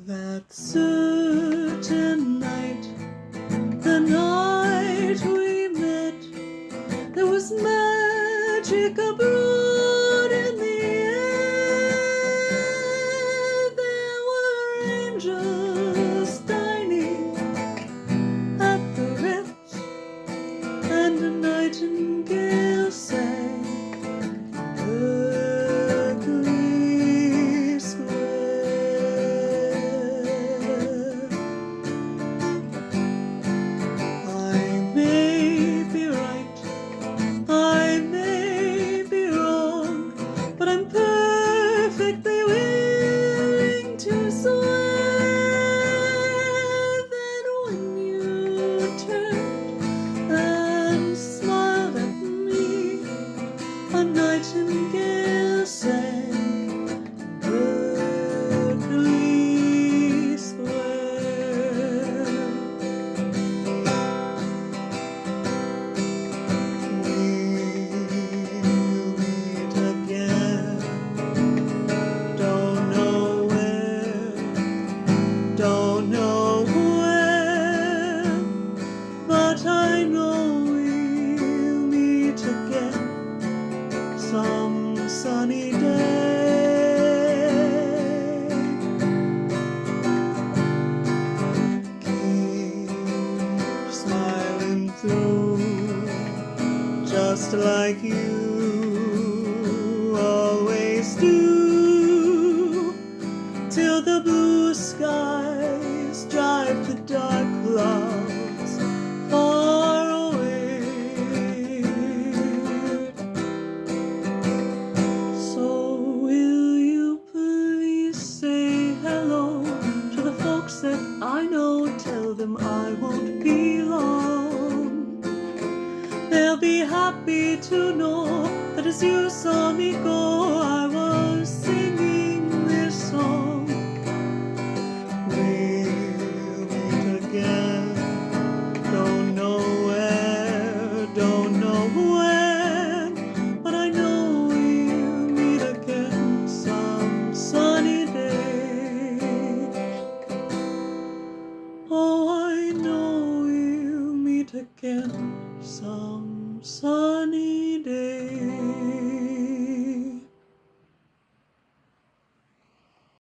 That certain night, the night we met, there was magic abroad in the air. There were angels dining at the Ritz, and a nightingale sang Berkley Square. I may be right, I may be wrong, but I'm perfectly willing to swear that when you turned and smiled at me, a nightingale sang Berkley Square. We'll meet again, don't know where, don't know when, but I know we'll meet again some sunny day. Keep smiling through, just like you always do, till the blue skies drive the dark clouds far away. So will you please say hello to the folks that I know? Tell them I won't be long. They'll be happy to know that as you saw me go, I was singing this song. We'll meet again, don't know where, don't know when, but I know we'll meet again some sunny day. Oh, I know we'll meet again some sunny day.